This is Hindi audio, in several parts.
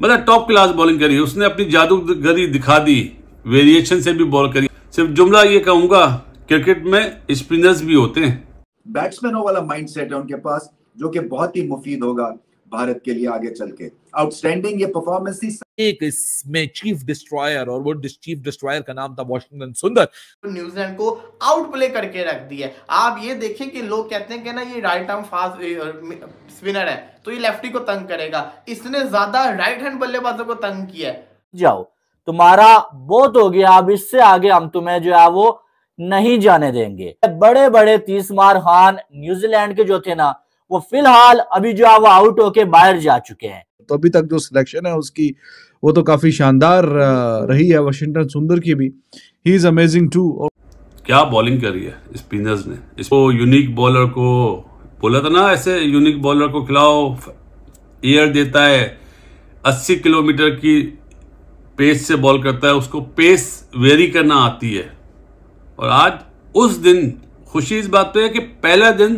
मतलब टॉप क्लास बॉलिंग करी, उसने अपनी जादूगरी दिखा दी, वेरिएशन से भी बॉल करी। सिर्फ जुमला ये कहूंगा, क्रिकेट में स्पिनर्स भी होते हैं। बैट्समैनों वाला माइंडसेट है उनके पास, जो कि बहुत ही मुफीद होगा भारत के लिए आगे चल के। आउटस्टैंडिंग ये परफॉर्मेंस थी। एक इसमें चीफ डिस्ट्रॉयर, और वो चीफ डिस्ट्रॉयर का नाम था वॉशिंगटन सुंदर। न्यूजीलैंड को आउट प्ले करके रख दिया। आप ये देखें कि लोग कहते हैं कि ना ये राइट आर्म फास्ट स्पिनर है तो ये लेफ्टी को तंग करेगा, इसने ज्यादा राइट हैंड बल्लेबाजों को तंग किया है। जाओ, तुम्हारा बहुत हो गया, अब इससे आगे हम तुम्हें जो है वो नहीं जाने देंगे। बड़े बड़े 30 मार खान न्यूजीलैंड के जो थे ना, वो फिलहाल अभी जो है वो आउट होके बाहर जा चुके हैं। तो अभी तक जो सिलेक्शन है उसकी वो तो काफी शानदार रही है, वॉशिंगटन सुंदर की भी। He is amazing too. क्या बॉलिंग करी है स्पिनर्स ने। इसको यूनिक बॉलर को बोला था ना, ऐसे यूनिक बॉलर को खिलाओ, एयर देता है, 80 किलोमीटर की पेस से बॉल करता है, उसको पेस वेरी करना आती है। और आज उस दिन खुशी इस बात पे है कि पहला दिन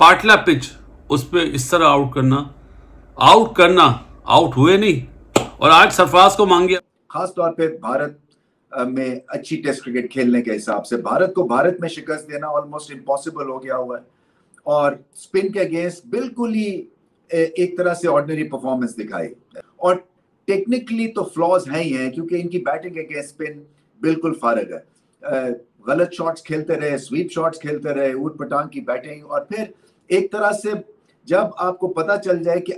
पाटला पिच, उस पर इस तरह आउट हुए नहीं, और आज सरफराज को मांग गया। खासतौर पे भारत में अच्छी टेस्ट क्रिकेट खेलने के हिसाब से भारत को भारत में शिकस्त देना ऑलमोस्ट इम्पॉसिबल हो गया हुआ है, और स्पिन के अगेंस्ट बिल्कुल ही एक तरह से ऑर्डिनरी परफॉर्मेंस दिखाई। और टेक्निकली तो फ्लॉज हैं ही हैं, क्योंकि इनकी बैटिंग के अगेंस्ट स्पिन बिल्कुल फारग है। गलत शॉट्स खेलते रहे, स्वीप शॉट्स खेलते रहे, ऊट पटांग की बैटिंग, और फिर एक तरह से जब आपको पता चल जाए कि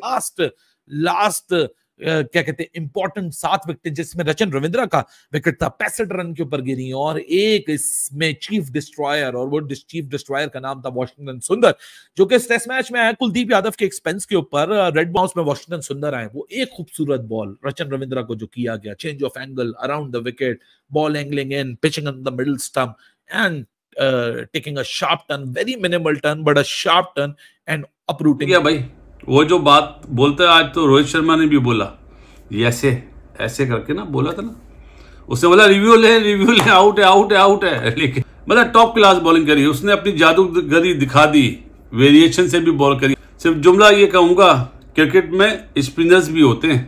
लास्ट क्या कहते हैं इंपॉर्टेंट 7 विकेट, जिसमें रचिन रविंद्रा का विकेट था 65 रन के ऊपर गिरी, और एक इसमें चीफ डिस्ट्रॉयर, और वो चीफ डिस्ट्रॉयर का नाम था वॉशिंगटन सुंदर, जो कि टेस्ट मैच में आया कुलदीप यादव के एक्सपेंस के ऊपर। रेड बाउंस में वॉशिंगटन सुंदर आए, वो एक खूबसूरत बॉल रचिन रविंद्रा को जो किया गया, change of angle around the wicket, ball angling in, pitching on the middle stump and taking a sharp turn, very minimal turn but a sharp turn and uprooting। क्या भाई, वो जो बात बोलते हैं, आज तो रोहित शर्मा ने भी बोला, ऐसे ऐसे करके ना बोला था ना, उसने बोला रिव्यू ले, आउट है, लेकिन मतलब टॉप क्लास बॉलिंग करी, उसने अपनी जादूगरी दिखा दी, वेरिएशन से भी बॉल करी। सिर्फ जुमला ये कहूंगा, क्रिकेट में स्पिनर्स भी होते हैं।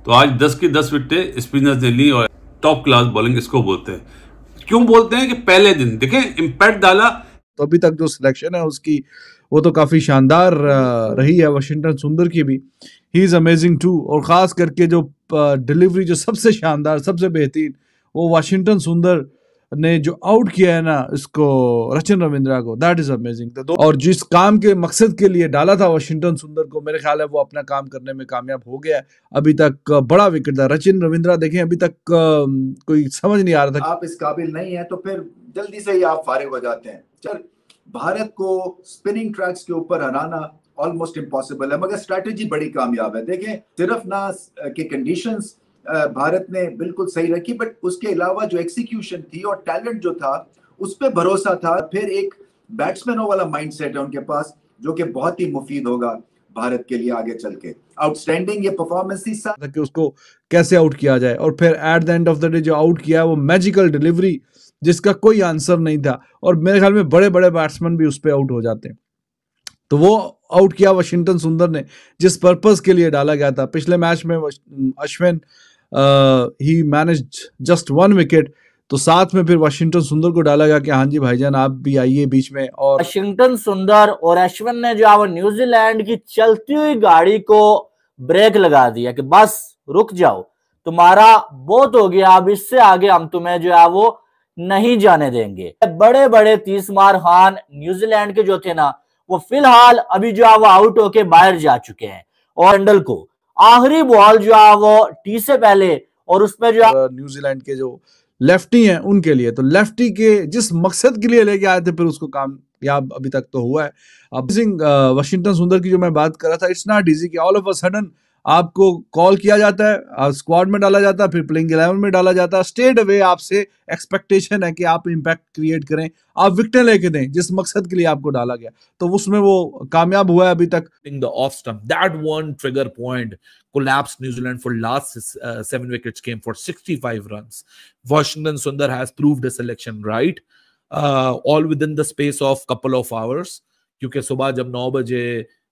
तो आज 10 की 10 विकेटें स्पिनर्स ने ली, और टॉप क्लास बॉलिंग इसको बोलते हैं। क्यों बोलते हैं कि पहले दिन देखें इम्पैक्ट डाला। तो अभी तक जो सिलेक्शन है उसकी वो तो काफी शानदार रही है, वॉशिंगटन सुंदर की भी। He is amazing too. और खास करके जो डिलीवरी जो सबसे शानदार, सबसे बेहतरीन, वो वॉशिंगटन सुंदर ने जो आउट किया है ना इसको, रचिन रविंद्रा को, दैट इज अमेजिंग। और जिस काम के मकसद के लिए डाला था वॉशिंगटन सुंदर को, मेरे ख्याल है वो अपना काम करने में कामयाब हो गया है। अभी तक बड़ा विकेट था। रचिन रविंद्रा देखें, अभी तक कोई समझ नहीं आ रहा था आप इस काबिल नहीं है, तो फिर जल्दी से ही आप फारिग हो जाते हैं। चल, भारत को स्पिनिंग ट्रैक्स के ऊपर हराना ऑलमोस्ट इम्पॉसिबल है, मगर स्ट्रैटेजी बड़ी कामयाब है। देखें, सिर्फ ना के कंडीशंस भारत ने बिल्कुल सही रखी, बट उसके अलावा जो एक्सिक्यूशन थी और टैलेंट जो था, उस पर भरोसा था। फिर एक बैट्समैनों वाला माइंडसेट है उनके पास, जो कि बहुत ही मुफीद होगा भारत के लिए आगे चल के। आउटस्टैंडिंग ये परफॉर्मेंस थी कि उसको कैसे आउट किया जाए, और फिर at the end of the day जो आउट किया वो मैजिकल डिलीवरी, जिसका कोई आंसर नहीं था। और मेरे ख्याल में बड़े बड़े बैट्समैन भी उस पर आउट हो जाते हैं। तो वो आउट किया वॉशिंगटन सुंदर ने, जिस पर्पस के लिए डाला गया था। पिछले मैच में अश्विन ही मैनेज्ड जस्ट 1 विकेट, तो साथ में फिर वॉशिंगटन सुंदर को डाला गया कि हाँ जी भाईजान आप भी आइए बीच में। और वॉशिंगटन सुंदर और अश्विन ने जो है वो न्यूजीलैंड की चलती हुई गाड़ी को ब्रेक लगा दिया कि बस रुक जाओ, तुम्हारा बहुत हो गया, अब इससे आगे हम तुम्हें जो है वो नहीं जाने देंगे। बड़े बड़े 30 मार खान न्यूजीलैंड के जो थे ना, वो फिलहाल अभी जो है वो आउट होके बाहर जा चुके हैं। और हैंडल को आखिरी बॉल जो है वो टी से पहले, और उसमें जो न्यूजीलैंड के जो लेफ्टी हैं उनके लिए, तो लेफ्टी के जिस मकसद के लिए लेके आए थे, फिर उसको कामयाब अभी तक तो हुआ है। अब वॉशिंगटन सुंदर की जो मैं बात कर रहा था, इट्स नॉट इजी कि ऑल ऑफ अ सडन आपको कॉल किया जाता है, स्क्वाड में डाला जाता है, फिर प्लेइंग 11 में डाला जाता है। स्ट्रेट अवे आपसे एक्सपेक्टेशन है कि आप इम्पैक्ट क्रिएट करें, आप विकेट लेके दें जिस मकसद के लिए आपको डाला गया, तो उसमें वो कामयाब हुआ है अभी तक। The off stump, that one trigger point collapsed New Zealand for last 7 wickets came for 65 runs. Washington Sundar has proved a selection right, all within the space of couple of hours, क्योंकि सुबह जब 9 बजे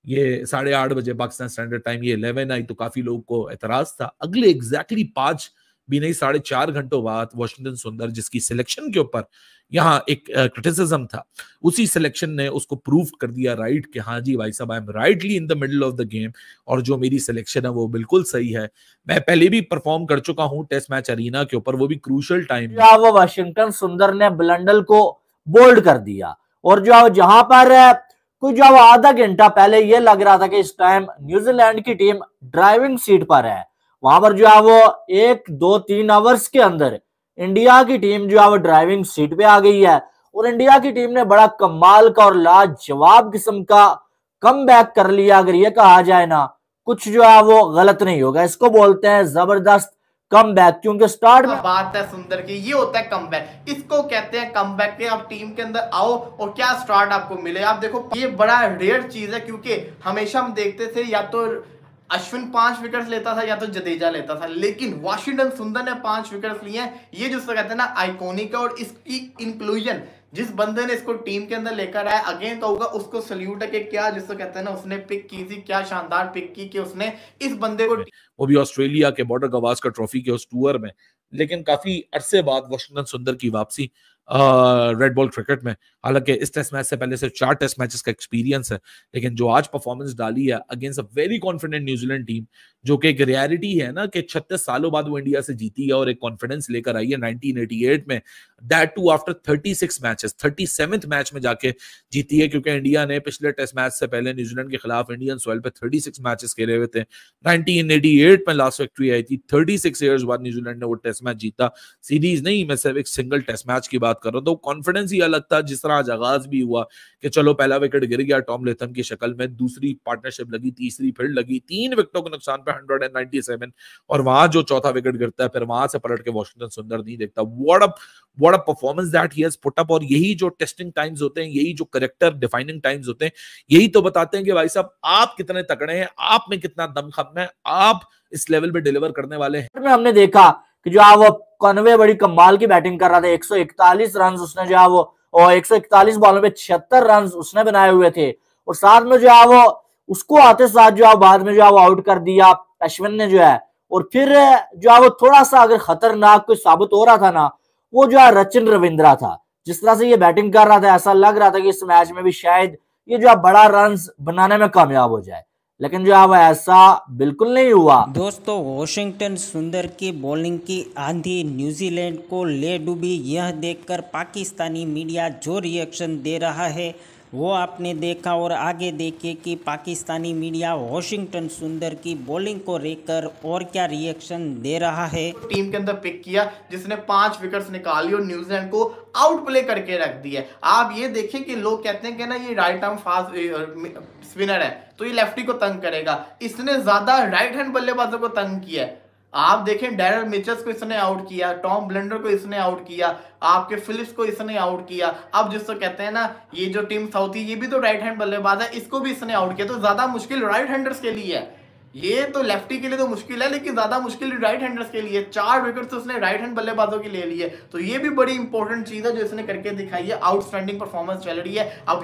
ये 8:30 बजे पाकिस्तान स्टैंडर्ड टाइम, ये 11 आई, तो काफी लोगों को एतराज था। अगले एग्जैक्टली 5 भी नहीं 4.5 घंटों बाद वाशिंगटन सुंदर, जिसकी सिलेक्शन के ऊपर यहाँ एक क्रिटिसिज्म था, उसी सिलेक्शन ने उसको प्रूव कर दिया राइट कि हाँ जी भाई साहब, I am rightly in the middle of the game, और जो मेरी सिलेक्शन है वो बिल्कुल सही है। मैं पहले भी परफॉर्म कर चुका हूँ टेस्ट मैच अरीना के ऊपर, वो भी क्रूशल टाइम में। वो वाशिंगटन सुंदर ने ब्लंडल को बोल्ड कर दिया, और जो जहां पर कुछ जो आधा घंटा पहले ये लग रहा था कि इस टाइम न्यूजीलैंड की टीम ड्राइविंग सीट पर है, वहां पर जो है वो 1, 2, 3 आवर्स के अंदर इंडिया की टीम जो है वो ड्राइविंग सीट पे आ गई है, और इंडिया की टीम ने बड़ा कमाल का और लाजवाब किस्म का कमबैक कर लिया। अगर ये कहा जाए ना, कुछ जो है वो गलत नहीं होगा, इसको बोलते हैं जबरदस्त कमबैक, क्योंकि स्टार्ट में बात है सुंदर की, ये होता है कमबैक, इसको कहते हैं कमबैक के। आप टीम के अंदर आओ और क्या स्टार्ट आपको मिले। आप देखो ये बड़ा रेयर चीज है, क्योंकि हमेशा हम देखते थे या तो अश्विन 5 विकेट्स लेता था या तो जडेजा लेता था, लेकिन वाशिंगटन सुंदर ने 5 विकेट्स लिए हैं। ये जिसको कहते हैं ना आइकॉनिक है, और इसकी इंक्लूजन जिस बंदे ने इसको टीम के अंदर लेकर आया, अगेन कहूंगा उसको सल्यूट है कि क्या जिसको कहते हैं ना उसने पिक की थी, क्या शानदार पिक की कि उसने इस बंदे को, वो भी ऑस्ट्रेलिया के बॉर्डर गवास्कर ट्रॉफी के उस टूर में। लेकिन काफी अरसे बाद वाशिंगटन सुंदर की वापसी रेड बॉल क्रिकेट में। हालांकि इस टेस्ट मैच से पहले सिर्फ 4 टेस्ट मैचेस का एक्सपीरियंस है, लेकिन जो आज परफॉर्मेंस डाली है against a very confident New Zealand team, जो कि एक रियलिटी है ना कि 36 सालों बाद वो इंडिया से जीती है और एक कॉन्फिडेंस लेकर आई है 1988 में, that too after 36 matches, 37th match में जाके जीती है, क्योंकि इंडिया ने पिछले टेस्ट मैच से पहले न्यूजीलैंड के खिलाफ इंडियन सॉइल पे 36 मैचेस खेले हुए थे। 1988 में लास्ट विक्ट्री आई थी, 36 ईयर्स बाद न्यूजीलैंड ने वो टेस्ट मैच जीता। सीरीज नहीं, मैं सिर्फ एक सिंगल टेस्ट मैच की बात कर रहा हूं। तो कॉन्फिडेंस ही अलग था। जिस तरह आज आगाज भी हुआ कि चलो पहला विकेट गिर गया टॉम लेथम की शक्ल में, दूसरी पार्टनरशिप लगी, तीसरी फिर लगी, 3 विकेटों के नुकसान पे 197, और वहां जो चौथा विकेट गिरता है फिर वहां से पलट के वाशिंगटन सुंदर नहीं देखता। What a performance that he has put up. और यही जो टेस्टिंग टाइम्स होते हैं, यही जो कैरेक्टर डिफाइनिंग टाइम्स होते हैं, यही तो बताते हैं कि भाई साहब आप कितने तगड़े हैं, आप में कितना दमखम है, आप इस लेवल पे डिलीवर करने वाले हैं। हमने देखा कि जो है वो कॉनवे बड़ी कमाल की बैटिंग कर रहा था, 141 रन उसने जो है वो, और 141 बॉलों पे 76 रन उसने बनाए हुए थे, और साथ में जो है वो उसको आते साथ जो है बाद में जो है वो आउट कर दिया अश्विन ने जो है। और फिर जो है वो थोड़ा सा अगर खतरनाक कोई साबित हो रहा था ना, वो जो है रचिन रविंद्रा था। जिस तरह से ये बैटिंग कर रहा था, ऐसा लग रहा था कि इस मैच में भी शायद ये जो है बड़ा रन बनाने में कामयाब हो जाए, लेकिन जो है वो ऐसा बिल्कुल नहीं हुआ। दोस्तों, वाशिंगटन सुंदर की बॉलिंग की आंधी न्यूजीलैंड को ले डूबी, यह देखकर पाकिस्तानी मीडिया जो रिएक्शन दे रहा है वो आपने देखा। और आगे देखिए कि पाकिस्तानी मीडिया वाशिंगटन सुंदर की बॉलिंग को लेकर और क्या रिएक्शन दे रहा है। टीम के अंदर पिक किया जिसने 5 विकेट्स निकाली और न्यूजीलैंड को आउट प्ले करके रख दिया। आप ये देखें कि लोग कहते हैं कि ना ये राइट आर्म फास्ट स्पिनर है तो ये लेफ्टी को तंग करेगा, इसने ज्यादा राइट हैंड बल्लेबाजों को तंग किया है। आप देखें डैरल मिचेल्स को इसने आउट किया, टॉम ब्लेंडर को इसने आउट किया, आपके फिलिप्स को इसने आउट किया। अब जिसको कहते हैं ना ये जो टीम साउथी, ये भी तो राइट हैंड बल्लेबाज है, इसको भी इसने आउट किया। तो ज्यादा मुश्किल राइट हैंडर्स के लिए है, ये तो लेफ्टी के लिए तो मुश्किल है, लेकिन ज्यादा मुश्किल राइट हैंडर्स के लिए। 4 विकेट तो उसने राइट हैंड बल्लेबाजों के ले लिए, तो ये भी बड़ी इंपॉर्टेंट चीज है जो इसने करके दिखाई है। आउटस्टैंडिंग परफॉर्मेंस चल रही है। अब